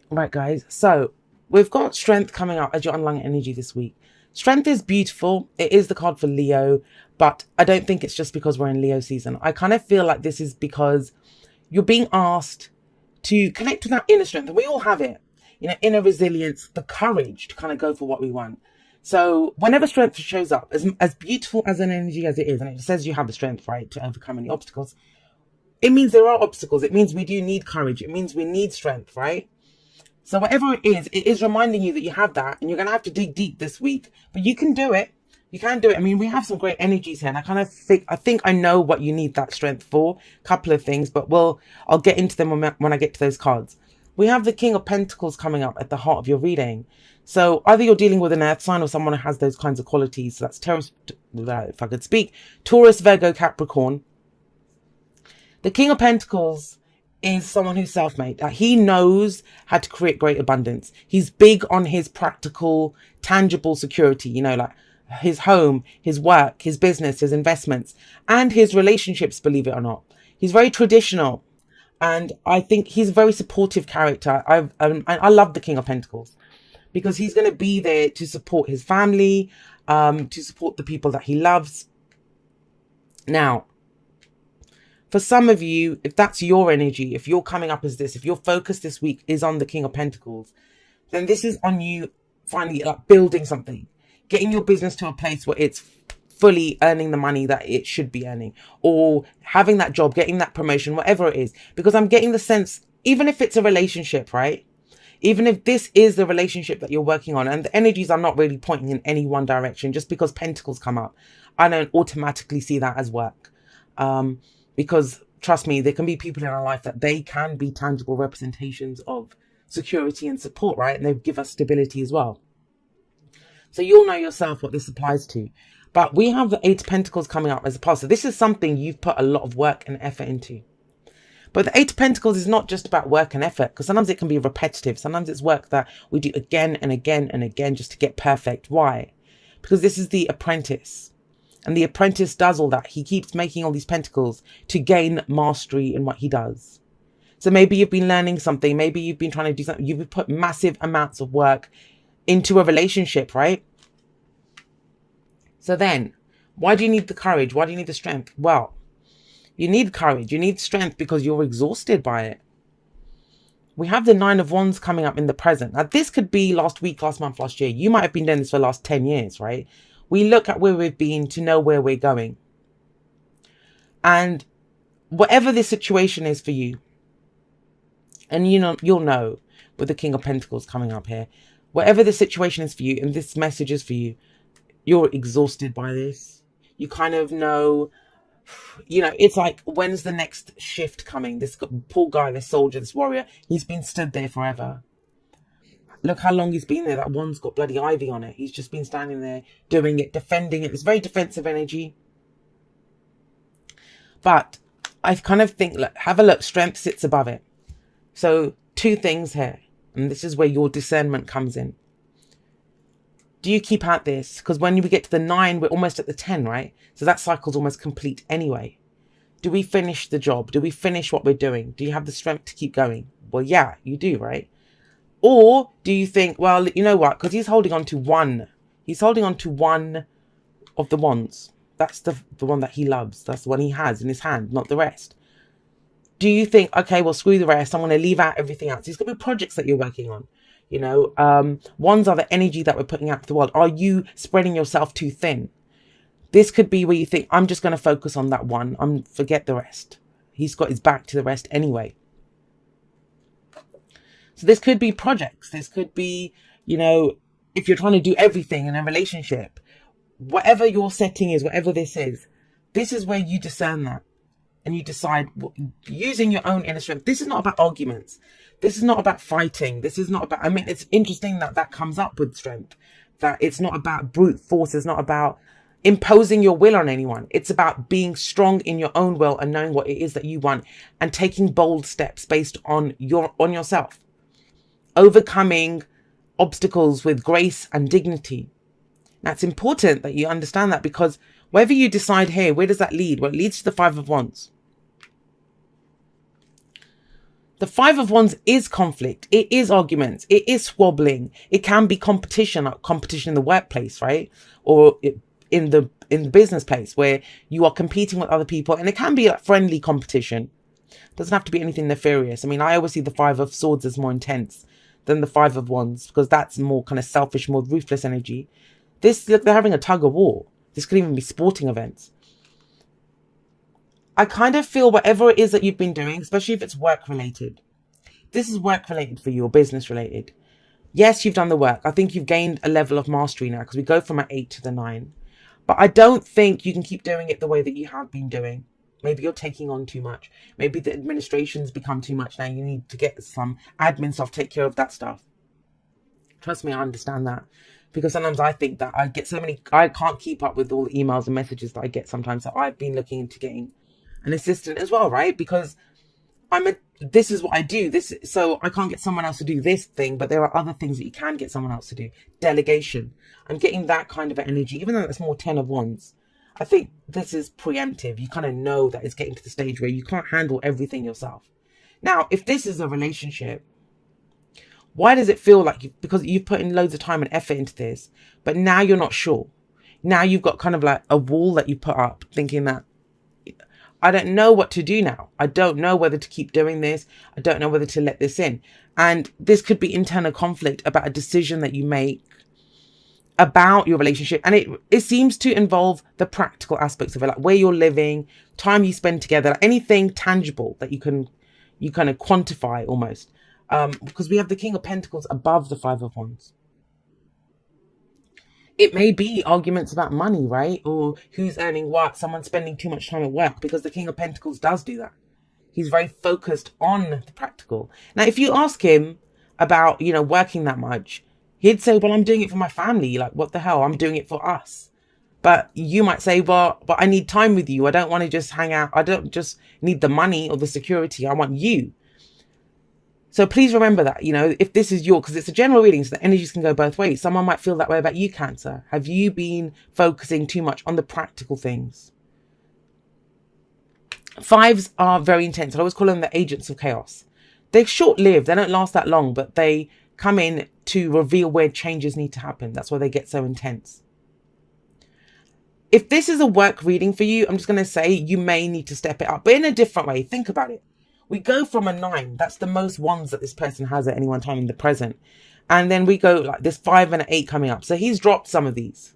Right, guys. So we've got strength coming up as your underlying energy this week. Strength is beautiful. It is the card for Leo, but I don't think it's just because we're in Leo season. I kind of feel like this is because you're being asked to connect with that inner strength. And we all have it, inner resilience, the courage to kind of go for what we want. So whenever strength shows up, as beautiful as an energy as it is, and it says you have the strength, right, to overcome any obstacles, it means there are obstacles. It means we do need courage. It means we need strength, right? So whatever it is reminding you that you have that, and you're going to have to dig deep this week, but you can do it. You can do it. I mean, we have some great energies here, and I think I know what you need that strength for. A couple of things, but I'll get into them when I get to those cards. We have the King of Pentacles coming up at the heart of your reading. So either you're dealing with an earth sign or someone who has those kinds of qualities. So that's Taurus, if I could speak, Taurus, Virgo, Capricorn. The King of Pentacles is someone who's self-made. He knows how to create great abundance. He's big on his practical, tangible security, like his home, his work, his business, his investments, and his relationships, believe it or not. He's very traditional. And I think he's a very supportive character. I love the King of Pentacles because he's going to be there to support his family, to support the people that he loves. Now, for some of you, if that's your energy, if you're coming up as this, if your focus this week is on the King of Pentacles, then this is on you finally like building something, getting your business to a place where it's fully earning the money that it should be earning, or having that job, getting that promotion, whatever it is. Because I'm getting the sense, even if it's a relationship, right? Even if this is the relationship that you're working on, and the energies are not really pointing in any one direction, just because Pentacles come up, I don't automatically see that as work. Because trust me, there can be people in our life that they can be tangible representations of security and support, right? And they give us stability as well. So you'll know yourself what this applies to. But we have the Eight of Pentacles coming up as a past. So this is something you've put a lot of work and effort into. But the Eight of Pentacles is not just about work and effort, because sometimes it can be repetitive. Sometimes it's work that we do again and again and again just to get perfect. Why? Because this is the apprentice. And the apprentice does all that. He keeps making all these pentacles to gain mastery in what he does. So maybe you've been learning something. Maybe you've been trying to do something. You've put massive amounts of work into a relationship, right? So then, why do you need the courage? Why do you need the strength? Well, you need courage. You need strength because you're exhausted by it. We have the Nine of Wands coming up in the present. Now, this could be last week, last month, last year. You might have been doing this for the last 10 years, right? We look at where we've been to know where we're going. And whatever this situation is for you, and you'll know with the King of Pentacles coming up here, whatever the situation is for you and this message is for you, you're exhausted by this. You kind of know, it's like, when's the next shift coming? This poor guy, this soldier, this warrior, he's been stood there forever. Look how long he's been there. That one's got bloody ivy on it. He's just been standing there doing it, defending it. It's very defensive energy. But I kind of think, look, have a look. Strength sits above it. So two things here. And this is where your discernment comes in. Do you keep at this? Because when we get to the 9, we're almost at the 10, right? So that cycle's almost complete anyway. Do we finish the job? Do we finish what we're doing? Do you have the strength to keep going? Well, yeah, you do, right? Or do you think, well, you know what? Because he's holding on to one. He's holding on to one of the wands. That's the one that he loves. That's the one he has in his hand, not the rest. Do you think, okay, well, screw the rest. I'm going to leave out everything else. These could be projects that you're working on. Wands are the energy that we're putting out to the world. Are you spreading yourself too thin? This could be where you think, I'm just going to focus on that one. Forget the rest. He's got his back to the rest anyway. So this could be projects. This could be, if you're trying to do everything in a relationship, whatever your setting is, whatever this is where you discern that. And you decide, using your own inner strength. This is not about arguments. This is not about fighting. This is not about, it's interesting that comes up with strength. That it's not about brute force. It's not about imposing your will on anyone. It's about being strong in your own will and knowing what it is that you want and taking bold steps based on yourself. Overcoming obstacles with grace and dignity. Now, it's important that you understand that, because whatever you decide here, where does that lead? Well, it leads to the Five of Wands. The Five of Wands is conflict. It is arguments. It is squabbling. It can be competition, like competition in the workplace, right? Or in the business place where you are competing with other people, and it can be a friendly competition. It doesn't have to be anything nefarious. I mean, I always see the Five of Swords as more intense than the Five of Wands, because that's more kind of selfish, more ruthless energy. This, look, they're having a tug of war. This could even be sporting events. I kind of feel whatever it is that you've been doing, especially if it's work related, this is work related for you or business related. Yes, you've done the work. I think you've gained a level of mastery now, because we go from an 8 to the 9. But I don't think you can keep doing it the way that you have been doing. Maybe you're taking on too much. Maybe the administration's become too much now. You need to get some admin stuff, take care of that stuff. Trust me, I understand that. Because sometimes I think that I get so many, I can't keep up with all the emails and messages that I get sometimes. So I've been looking into getting an assistant as well, right? Because this is what I do. So I can't get someone else to do this thing, but there are other things that you can get someone else to do. Delegation. I'm getting that kind of energy, even though it's more 10 of Wands. I think this is preemptive. You kind of know that it's getting to the stage where you can't handle everything yourself. Now, if this is a relationship, why does it feel like because you've put in loads of time and effort into this, but now you're not sure? Now you've got kind of like a wall that you put up thinking that, I don't know what to do now. I don't know whether to keep doing this. I don't know whether to let this in. And this could be internal conflict about a decision that you make about your relationship. And it seems to involve the practical aspects of it, like where you're living, time you spend together, like anything tangible that you kind of quantify almost. Because we have the King of Pentacles above the Five of Wands. It may be arguments about money, right? Or who's earning what, someone spending too much time at work, because the King of Pentacles does do that. He's very focused on the practical. Now, if you ask him about, working that much, he'd say, well, I'm doing it for my family. Like, what the hell? I'm doing it for us. But you might say, well, but I need time with you. I don't want to just hang out. I don't just need the money or the security. I want you. So please remember that, if this is because it's a general reading, so the energies can go both ways. Someone might feel that way about you, Cancer. Have you been focusing too much on the practical things? Fives are very intense. I always call them the agents of chaos. They're short-lived. They don't last that long, but they come in to reveal where changes need to happen. That's why they get so intense. If this is a work reading for you, I'm just going to say you may need to step it up, but in a different way. Think about it. We go from a 9. That's the most Wands that this person has at any one time in the present. And then we go like this 5 and an 8 coming up. So he's dropped some of these.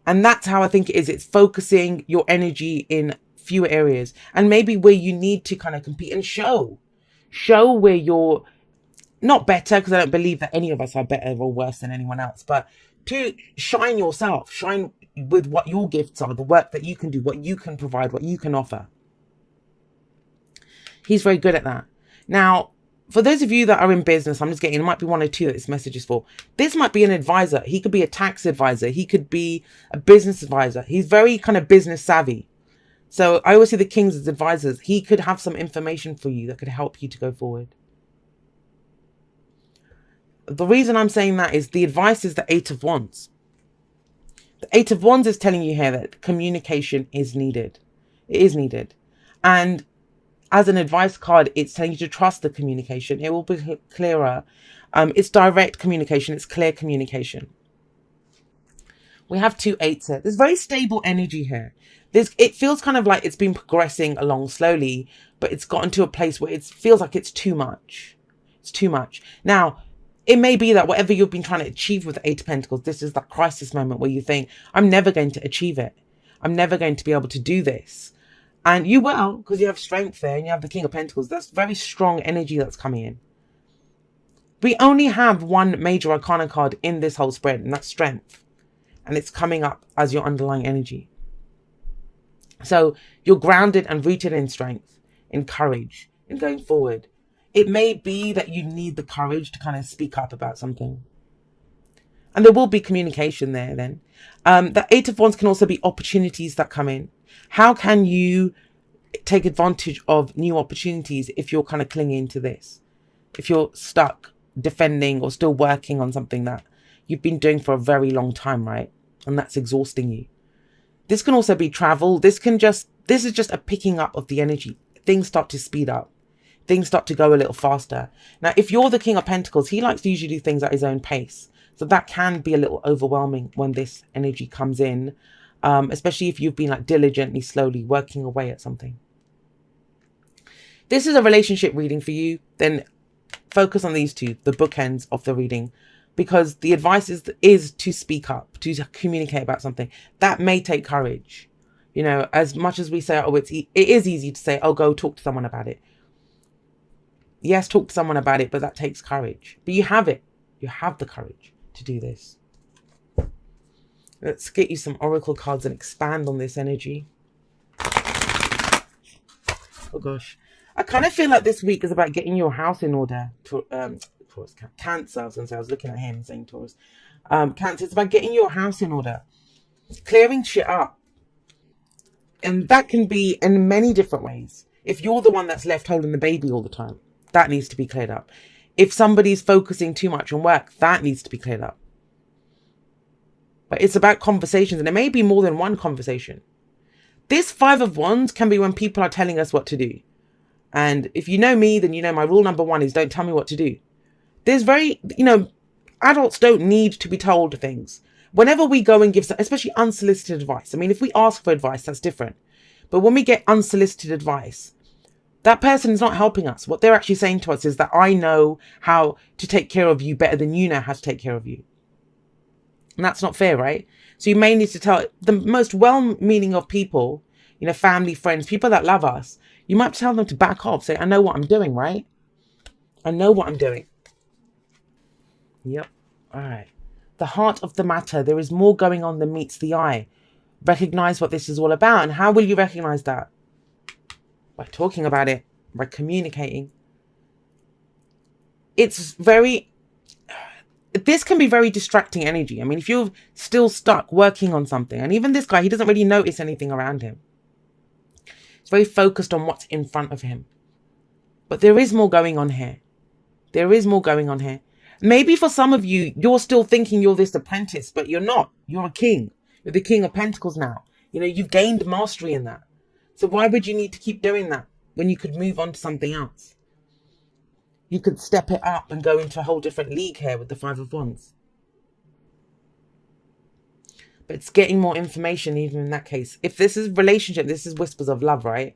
And that's how I think it is. It's focusing your energy in fewer areas. And maybe where you need to kind of compete and show where you're not better, because I don't believe that any of us are better or worse than anyone else. But to shine yourself. Shine with what your gifts are. The work that you can do. What you can provide. What you can offer. He's very good at that. Now, for those of you that are in business, I'm just getting, it might be 1 or 2 that this message is for. This might be an advisor. He could be a tax advisor. He could be a business advisor. He's very kind of business savvy. So I always see the kings as advisors. He could have some information for you that could help you to go forward. The reason I'm saying that is the advice is the 8 of Wands. The 8 of Wands is telling you here that communication is needed. It is needed. And as an advice card, it's telling you to trust the communication. It will be clearer. It's direct communication. It's clear communication. We have 2 8s here. There's very stable energy here. It feels kind of like it's been progressing along slowly, but it's gotten to a place where it feels like it's too much. It's too much. Now, it may be that whatever you've been trying to achieve with the 8 of Pentacles, this is that crisis moment where you think, I'm never going to achieve it. I'm never going to be able to do this. And you will, because you have strength there and you have the King of Pentacles. That's very strong energy that's coming in. We only have 1 major arcana card in this whole spread, and that's strength. And it's coming up as your underlying energy. So you're grounded and rooted in strength, in courage, in going forward. It may be that you need the courage to kind of speak up about something. And there will be communication there then. The 8 of Wands can also be opportunities that come in. How can you take advantage of new opportunities if you're kind of clinging to this? If you're stuck defending or still working on something that you've been doing for a very long time, right? And that's exhausting you. This can also be travel. This is just a picking up of the energy. Things start to speed up. things start to go a little faster. Now, if you're the King of Pentacles, he likes to usually do things at his own pace. So that can be a little overwhelming when this energy comes in, especially if you've been like diligently, slowly working away at something. This is a relationship reading for you, then focus on these two, the bookends of the reading, because the advice is to speak up, to communicate about something. That may take courage. You know, as much as we say, oh, it is easy to say, oh, go talk to someone about it. Yes, talk to someone about it, but that takes courage. But you have it. You have the courage to do this. Let's get you some oracle cards and expand on this energy. Oh, gosh. I kind of feel like this week is about getting your house in order. Taurus, Cancer. I was looking at him saying Taurus. Cancer, it's about getting your house in order. Clearing shit up. And that can be in many different ways. If you're the one that's left holding the baby all the time, that needs to be cleared up. If somebody's focusing too much on work, that needs to be cleared up. But it's about conversations, and there may be more than one conversation. This Five of Wands can be when people are telling us what to do. And if you know me, then you know my rule number one is don't tell me what to do. There's adults don't need to be told things. Whenever we go and give, especially unsolicited advice. I mean, if we ask for advice, that's different. But when we get unsolicited advice, that person is not helping us. What they're actually saying to us is that I know how to take care of you better than you know how to take care of you. And that's not fair, right? So you may need to tell the most well-meaning of people, family, friends, people that love us. You might tell them to back off. Say, I know what I'm doing, right? I know what I'm doing. Yep. All right. The heart of the matter. There is more going on than meets the eye. Recognize what this is all about. And how will you recognize that? By talking about it. By communicating. This can be very distracting energy. I mean, if you're still stuck working on something, and even this guy, he doesn't really notice anything around him. He's very focused on what's in front of him. But there is more going on here. There is more going on here. Maybe for some of you, you're still thinking you're this apprentice, but you're not. You're a king. You're the King of Pentacles now. You've gained mastery in that. So why would you need to keep doing that when you could move on to something else? You could step it up and go into a whole different league here with the Five of Wands. But it's getting more information even in that case. If this is relationship, this is whispers of love, right?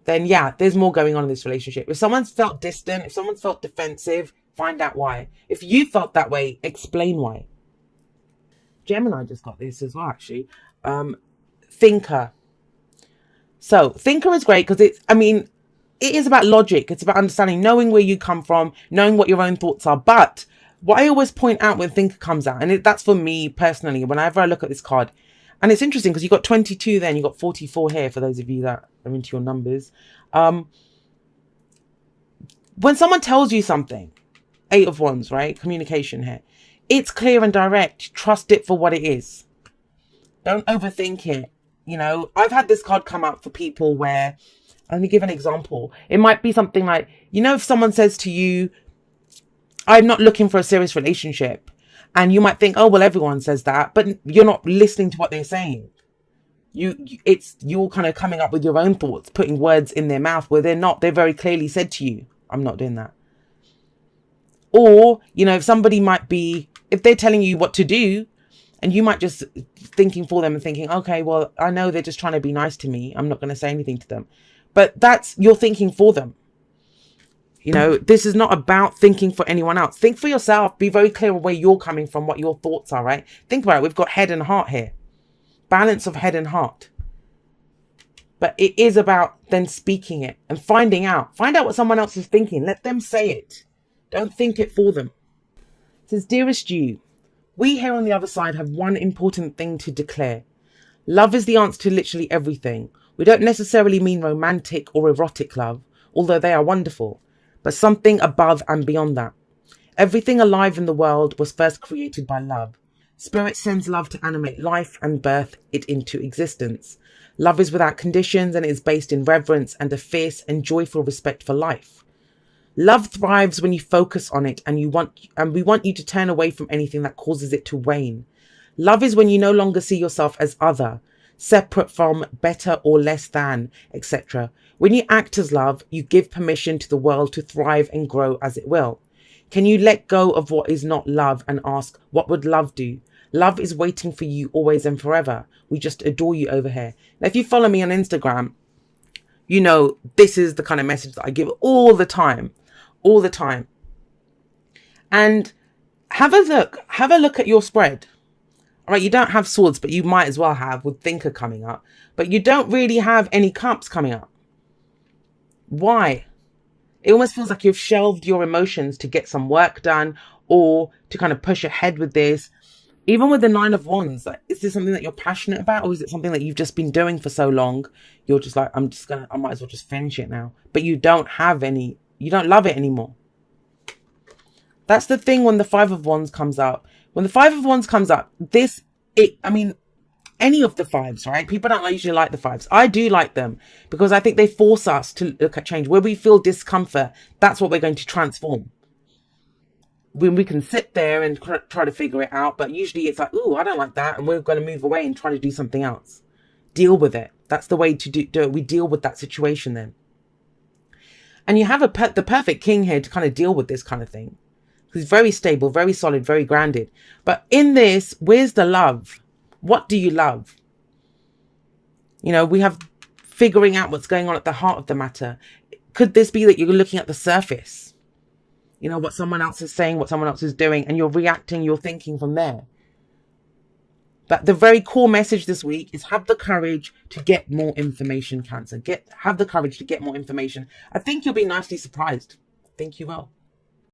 Then yeah, there's more going on in this relationship. If someone's felt distant, if someone's felt defensive, find out why. If you felt that way, explain why. Gemini just got this as well, actually. Thinker. So, thinker is great because it is about logic. It's about understanding, knowing where you come from, knowing what your own thoughts are. But what I always point out when thinker comes out, and that's for me personally, whenever I look at this card, and it's interesting because you've got 22 there and you've got 44 here for those of you that are into your numbers. When someone tells you something, 8 of Wands, right? Communication here. It's clear and direct. Trust it for what it is. Don't overthink it. I've had this card come up for people where, let me give an example. It might be something like, if someone says to you, I'm not looking for a serious relationship. And you might think, oh, well, everyone says that. But you're not listening to what they're saying. You're kind of coming up with your own thoughts, putting words in their mouth where they're not. They very clearly said to you, I'm not doing that. Or, if somebody if they're telling you what to do, and you might just thinking for them and thinking, okay, well, I know they're just trying to be nice to me. I'm not going to say anything to them. But you're thinking for them. This is not about thinking for anyone else. Think for yourself. Be very clear on where you're coming from, what your thoughts are, right? Think about it. We've got head and heart here. Balance of head and heart. But it is about then speaking it and finding out. Find out what someone else is thinking. Let them say it. Don't think it for them. It says, dearest you, we here on the other side have one important thing to declare. Love is the answer to literally everything. We don't necessarily mean romantic or erotic love, although they are wonderful, but something above and beyond that. Everything alive in the world was first created by love. Spirit sends love to animate life and birth it into existence. Love is without conditions and it is based in reverence and a fierce and joyful respect for life. Love thrives when you focus on it and we want you to turn away from anything that causes it to wane. Love is when you no longer see yourself as other, separate from, better or less than, etc. When you act as love, you give permission to the world to thrive and grow as it will. Can you let go of what is not love and ask, what would love do? Love is waiting for you always and forever. We just adore you over here. Now, if you follow me on Instagram, you know this is the kind of message that I give all the time. All the time. And have a look at your spread. All right, you don't have swords, but you might as well have with Thinker coming up. But you don't really have any cups coming up. Why? It almost feels like you've shelved your emotions to get some work done or to kind of push ahead with this. Even with the Nine of Wands, like, is this something that you're passionate about, or is it something that you've just been doing for so long? You're just like, I might as well just finish it now. But you don't love it anymore. That's the thing when the Five of Wands comes out. When the Five of Wands comes up, any of the fives, right? People don't usually like the fives. I do like them because I think they force us to look at change. Where we feel discomfort, that's what we're going to transform. When we can sit there and try to figure it out, but usually it's like, ooh, I don't like that, and we're going to move away and try to do something else. Deal with it. That's the way to do it. We deal with that situation then. And you have the perfect king here to kind of deal with this kind of thing. He's very stable, very solid, very grounded. But in this, where's the love? What do you love? You know, we have figuring out what's going on at the heart of the matter. Could this be that you're looking at the surface? You know, what someone else is saying, what someone else is doing, and you're reacting, you're thinking from there. But the very core message this week is have the courage to get more information, Cancer. Have the courage to get more information. I think you'll be nicely surprised. I think you will.